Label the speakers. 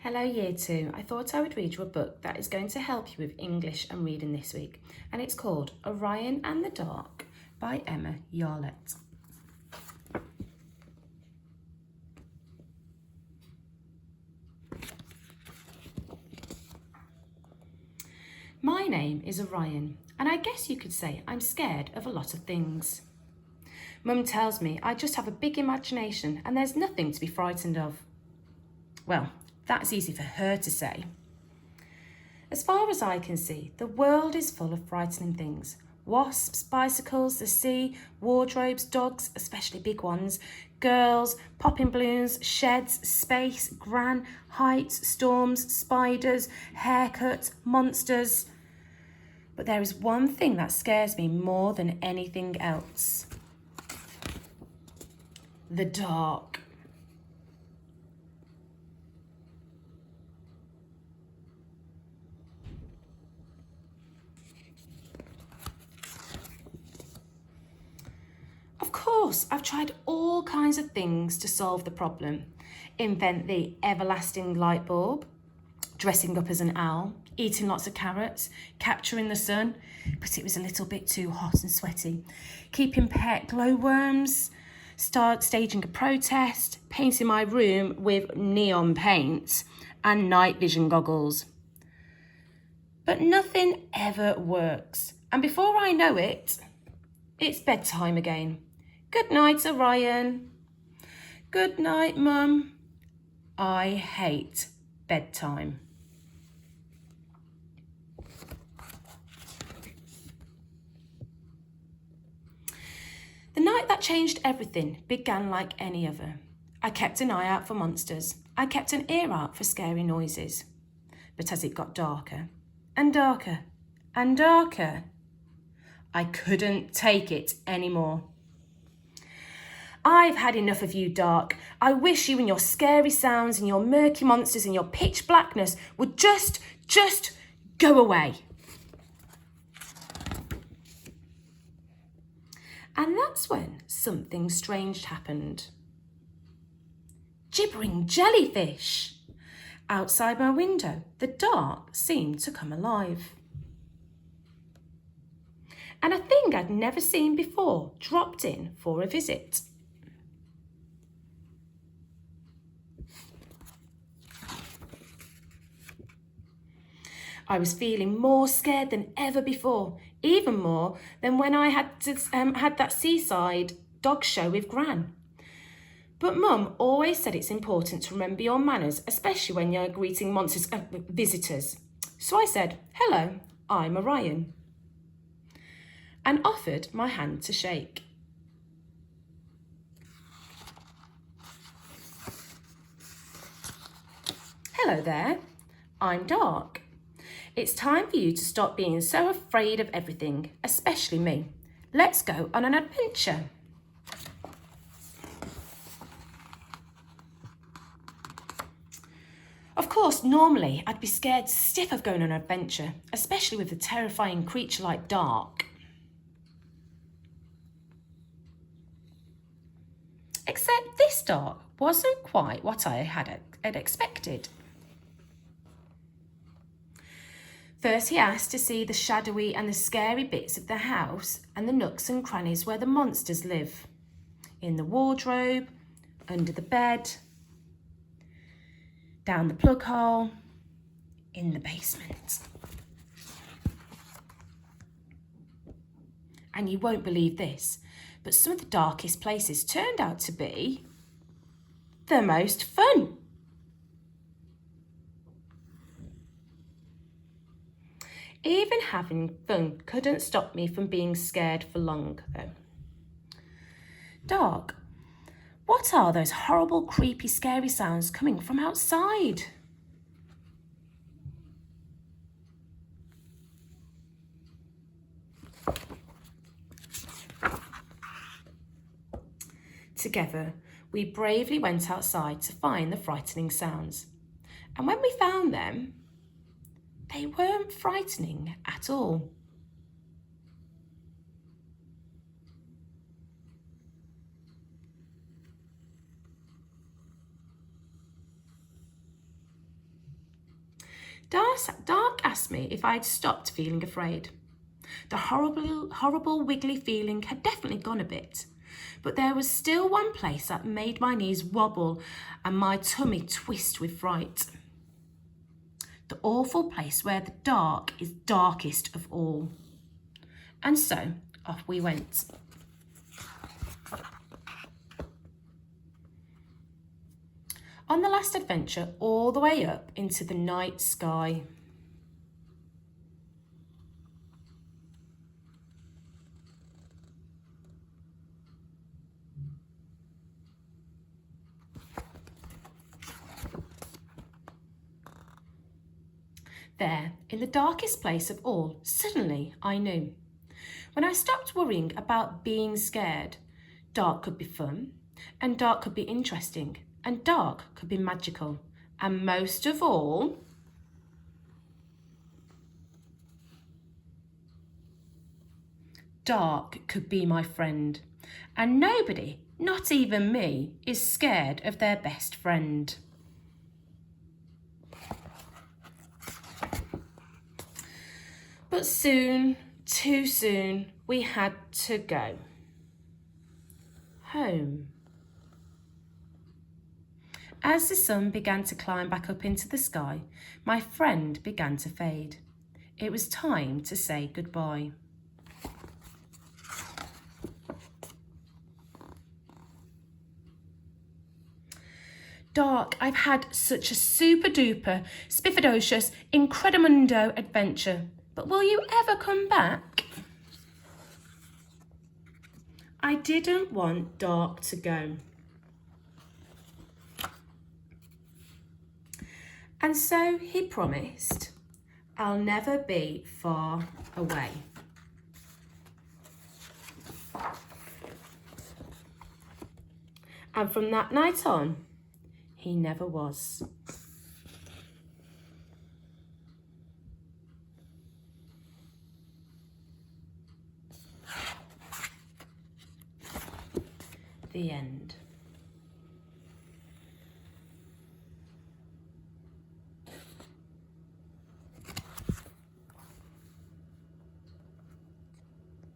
Speaker 1: Hello Year 2. I thought I would read you a book that is going to help you with English and reading this week, and it's called Orion and the Dark by Emma Yarlett. My name is Orion, and I guess you could say I'm scared of a lot of things. Mum tells me I just have a big imagination and there's nothing to be frightened of. Well, that's easy for her to say. As far as I can see, the world is full of frightening things. Wasps, bicycles, the sea, wardrobes, dogs, especially big ones, girls, popping balloons, sheds, space, gran, heights, storms, spiders, haircuts, monsters. But there is one thing that scares me more than anything else. The dark. Of course, I've tried all kinds of things to solve the problem. Invent the everlasting light bulb, dressing up as an owl, eating lots of carrots, capturing the sun, but it was a little bit too hot and sweaty. Keeping pet glowworms, staging a protest, painting my room with neon paint and night vision goggles. But nothing ever works. And before I know it, it's bedtime again. Good night, Orion. Good night, Mum. I hate bedtime. The night that changed everything began like any other. I kept an eye out for monsters. I kept an ear out for scary noises. But as it got darker and darker and darker, I couldn't take it anymore. I've had enough of you, Dark. I wish you and your scary sounds and your murky monsters and your pitch blackness would just go away. And that's when something strange happened. Gibbering jellyfish! Outside my window, the dark seemed to come alive. And a thing I'd never seen before dropped in for a visit. I was feeling more scared than ever before, even more than when I had that seaside dog show with Gran. But Mum always said it's important to remember your manners, especially when you're greeting visitors. So I said, "Hello, I'm Orion," and offered my hand to shake. Hello there, I'm Dark. It's time for you to stop being so afraid of everything, especially me. Let's go on an adventure. Of course, normally I'd be scared stiff of going on an adventure, especially with a terrifying creature like Dark. Except this Dark wasn't quite what I had expected. First, he asked to see the shadowy and the scary bits of the house and the nooks and crannies where the monsters live. In the wardrobe, under the bed, down the plug hole, in the basement. And you won't believe this, but some of the darkest places turned out to be the most fun. Even having fun couldn't stop me from being scared for long, though. Dark, what are those horrible, creepy, scary sounds coming from outside? Together, we bravely went outside to find the frightening sounds. And when we found them, they weren't frightening at all. Dark asked me if I'd stopped feeling afraid. The horrible wiggly feeling had definitely gone a bit, but there was still one place that made my knees wobble and my tummy twist with fright. The awful place where the dark is darkest of all. And so off we went. On the last adventure, all the way up into the night sky. There, in the darkest place of all, suddenly I knew. When I stopped worrying about being scared, dark could be fun, and dark could be interesting, and dark could be magical, and most of all, dark could be my friend, and nobody, not even me, is scared of their best friend. But soon, too soon, we had to go home. As the sun began to climb back up into the sky, my friend began to fade. It was time to say goodbye. Dark, I've had such a super duper, spiffidocious, incredimundo adventure, but will you ever come back? I didn't want Dark to go. And so he promised, I'll never be far away. And from that night on, he never was. The end.